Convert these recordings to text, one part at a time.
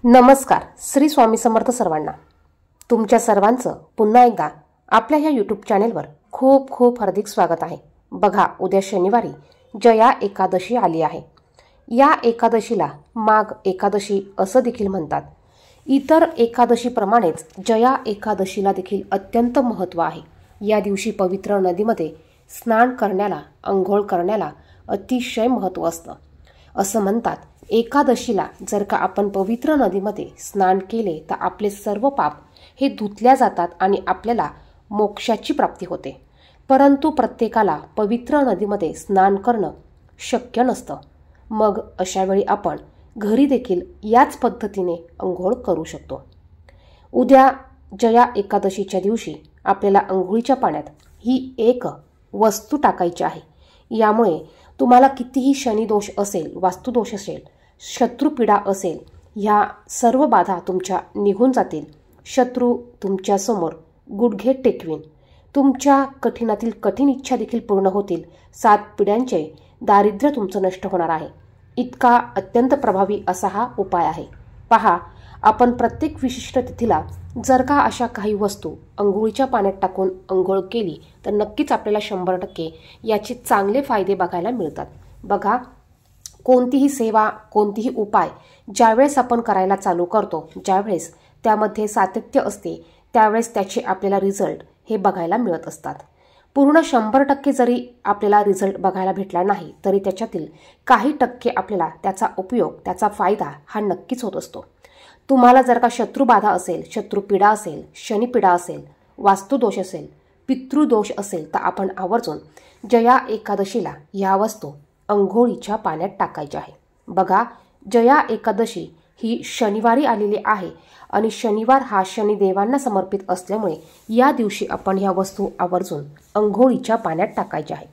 नमस्कार. श्री स्वामी समर्थ सर्वांना. तुमच्या सर्वांचं पुन्हा एकदा आपल्या ह्या यूट्यूब चॅनेलवर खूप खूप हार्दिक स्वागत आहे. बघा, उद्या शनिवारी जया एकादशी आली आहे. या एकादशीला माघ एकादशी असं देखील म्हणतात. इतर एकादशीप्रमाणेच जया एकादशीला देखील अत्यंत महत्त्व आहे. या दिवशी पवित्र नदीमध्ये स्नान करण्याला, अंघोळ करण्याला अतिशय महत्त्व असतं. असं म्हणतात, एकादशीला जर का आपण पवित्र नदीमध्ये स्नान केले तर आपले सर्व पाप हे धुतल्या जातात आणि आपल्याला मोक्षाची प्राप्ती होते. परंतु प्रत्येकाला पवित्र नदीमध्ये स्नान करणं शक्य नसतं. मग अशा वेळी आपण घरी देखील याच पद्धतीने अंघोळ करू शकतो. उद्या जया एकादशीच्या दिवशी आपल्याला अंघोळीच्या पाण्यात ही एक वस्तू टाकायची आहे. यामुळे तुम्हाला कितीही शनिदोष असेल, वास्तुदोष असेल, शत्रुपीडा असेल, ह्या सर्व बाधा तुमच्या निघून जातील. शत्रू तुमच्यासमोर गुडघे टेकवीन. तुमच्या कठीणातील कठीण इच्छा देखील पूर्ण होतील. 7 पिढ्यांचे दारिद्र्य तुमचं नष्ट होणार आहे. इतका अत्यंत प्रभावी असा हा उपाय आहे. पहा, आपण प्रत्येक विशिष्ट तिथीला जर का अशा काही वस्तू अंघोळीच्या पाण्यात टाकून अंघोळ केली तर नक्कीच आपल्याला 100% याचे चांगले फायदे बघायला मिळतात. बघा, कोणतीही सेवा, कोणतीही उपाय ज्यावेळेस आपण करायला चालू करतो, ज्यावेळेस त्यामध्ये सातत्य असते, त्यावेळेस त्याचे आपल्याला रिझल्ट हे बघायला मिळत असतात. पूर्ण 100% जरी आपल्याला रिझल्ट बघायला भेटला नाही तरी त्याच्यातील काही टक्के आपल्याला त्याचा उपयोग, त्याचा फायदा हा नक्कीच होत असतो. तुम्हाला जर का शत्रुबाधा असेल, शत्रुपीडा असेल, शनिपीडा असेल, वास्तुदोष असेल, पितृदोष असेल तर आपण आवर्जून जया एकादशीला या वस्तू अंघोळीच्या पाण्यात टाकायच्या आहे. बघा, जया एकादशी ही शनिवारी आलेली आहे आणि शनिवार हा शनिदेवांना समर्पित असल्यामुळे या दिवशी आपण ह्या वस्तू आवर्जून अंघोळीच्या पाण्यात टाकायच्या आहे.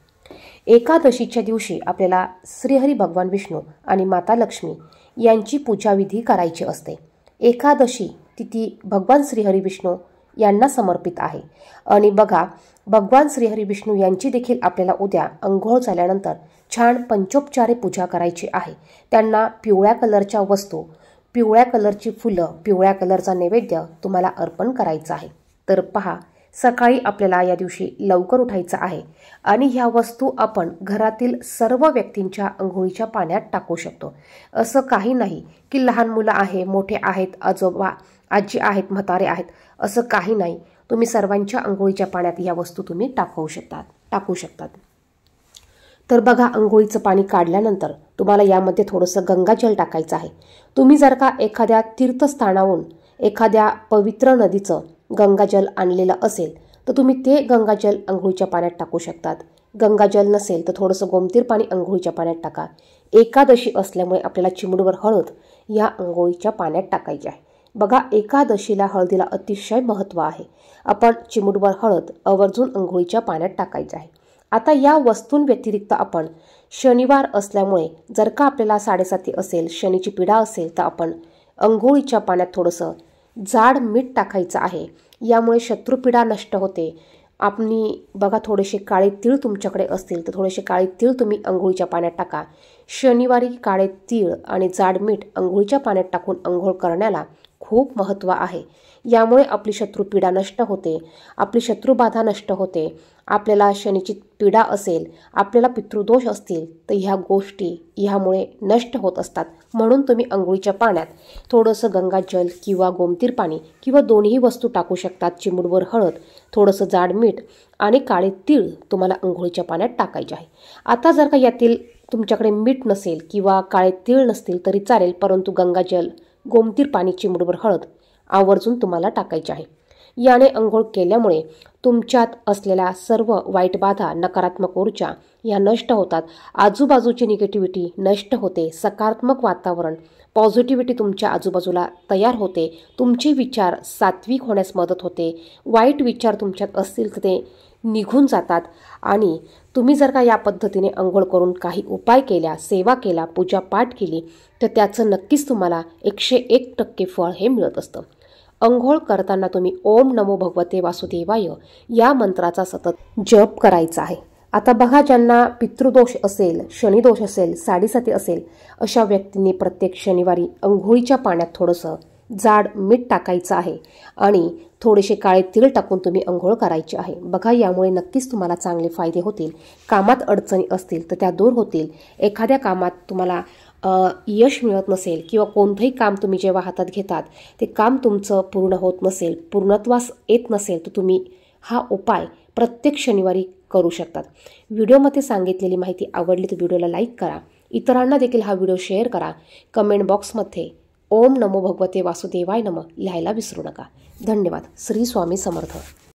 एकादशीच्या दिवशी आपल्याला श्रीहरी भगवान विष्णू आणि माता लक्ष्मी यांची पूजाविधी करायची असते. एकादशी तिथी भगवान श्रीहरी विष्णू यांना समर्पित आहे. आणि बघा, भगवान श्रीहरी विष्णू यांची देखील आपल्याला उद्या अंघोळ झाल्यानंतर छान पंचोपचारे पूजा करायची आहे. त्यांना पिवळ्या कलरच्या वस्तू, पिवळ्या कलरची फुलं, पिवळ्या कलरचा नैवेद्य तुम्हाला अर्पण करायचा आहे. तर पहा, सकाळी आपल्याला या दिवशी लवकर उठायचं आहे आणि ह्या वस्तू आपण घरातील सर्व व्यक्तींच्या अंघोळीच्या पाण्यात टाकू शकतो. असं काही नाही की लहान मुलं आहे, मोठे आहेत, आजोबा आजी आहेत, म्हातारे आहेत, असं काही नाही. तुम्ही सर्वांच्या अंघोळीच्या पाण्यात या वस्तू तुम्ही टाकू शकतात. तर बघा, अंघोळीचं पाणी काढल्यानंतर तुम्हाला यामध्ये थोडंसं गंगाजल टाकायचं आहे. तुम्ही जर का एखाद्या तीर्थस्थानावरून एखाद्या पवित्र नदीचं गंगाजल आणलेलं असेल तर तुम्ही ते गंगाजल अंघोळीच्या पाण्यात टाकू शकतात. गंगाजल नसेल तर थोडंसं गोमतीर पाणी अंघोळीच्या पाण्यात टाका. एकादशी असल्यामुळे आपल्याला चिमूटभर हळद या अंघोळीच्या पाण्यात टाकायची आहे. बघा, एकादशीला हळदीला अतिशय महत्त्व आहे. आपण चिमूटभर हळद आवर्जून अंघोळीच्या पाण्यात टाकायची आहे. आता या वस्तूंव्यतिरिक्त आपण शनिवार असल्यामुळे जर का आपल्याला 7.5 असेल, शनीची पीडा असेल तर आपण अंघोळीच्या पाण्यात थोडंसं जाड मीठ टाकायचं आहे. यामुळे शत्रुपीडा नष्ट होते. आपली बघा, थोडेसे काळे तीळ तुमच्याकडे असतील तर थोडेसे काळे तीळ तुम्ही अंघोळीच्या पाण्यात टाका. शनिवारी काळे तीळ आणि जाड मीठ अंघोळीच्या पाण्यात टाकून अंघोळ करण्याला खूप महत्त्व आहे. यामुळे आपली शत्रुपीडा नष्ट होते, आपली शत्रुबाधा नष्ट होते. आपल्याला शनीची पीडा असेल, आपल्याला पितृदोष असतील तर ह्या गोष्टी ह्यामुळे नष्ट होत असतात. म्हणून तुम्ही अंघोळीच्या पाण्यात थोडंसं गंगाजल किंवा गोमतीर पाणी किंवा दोन्ही वस्तू टाकू शकतात. चिमूटभर हळद, थोडंसं जाड मीठ आणि काळे तीळ तुम्हाला अंघोळीच्या पाण्यात टाकायचे आहे. आता जर का यातील तुमच्याकडे मीठ नसेल किंवा काळे तीळ नसतील तरी चालेल, परंतु गंगाजल, गोमतीर पाणी, चिमूटभर हळद आवर्जून तुम्हाला टाकायचे आहे. याने अंघोळ केल्यामुळे तुमच्यात असलेल्या सर्व वाईट बाधा, नकारात्मक ऊर्जा या नष्ट होतात. आजूबाजूची निगेटिव्हिटी नष्ट होते. सकारात्मक वातावरण, पॉझिटिव्हिटी तुमच्या आजूबाजूला तयार होते. तुमचे विचार सात्विक होण्यास मदत होते. वाईट विचार तुमच्यात असतील तर ते निघून जातात. आणि तुम्ही जर का या पद्धतीने अंघोळ करून काही उपाय केल्या, सेवा केला, पूजापाठ केली तर त्याचं नक्कीच तुम्हाला 101% फळ हे मिळत असतं. अंघोळ करताना तुम्ही ओम नमो भगवते वासुदेवाय या मंत्राचा सतत जप करायचा आहे. आता बघा, ज्यांना पितृदोष असेल, शनिदोष असेल, साडेसाती असेल, अशा व्यक्तींनी प्रत्येक शनिवारी अंघोळीच्या पाण्यात थोडंसं जाड मीठ टाकायचं आहे आणि थोडेसे काळे तीळ टाकून तुम्ही अंघोळ करायची आहे. बघा, यामुळे नक्कीच तुम्हाला चांगले फायदे होतील. कामात अडचणी असतील तर त्या दूर होतील. एखाद्या कामात तुम्हाला यश मिळत नसेल किंवा कोणतंही काम तुम्ही जेव्हा हातात घेतात ते काम तुमचं पूर्ण होत नसेल, पूर्णत्वास येत नसेल, तर तुम्ही हा उपाय प्रत्येक शनिवारी करू शकतात. व्हिडिओमध्ये सांगितलेली माहिती आवडली तर व्हिडिओला लाईक करा. इतरांना देखील हा व्हिडिओ शेअर करा. कमेंट बॉक्समध्ये ओम नमो भगवते वासुदेवाय नमः लिहायला विसरू नका. धन्यवाद. श्री स्वामी समर्थ.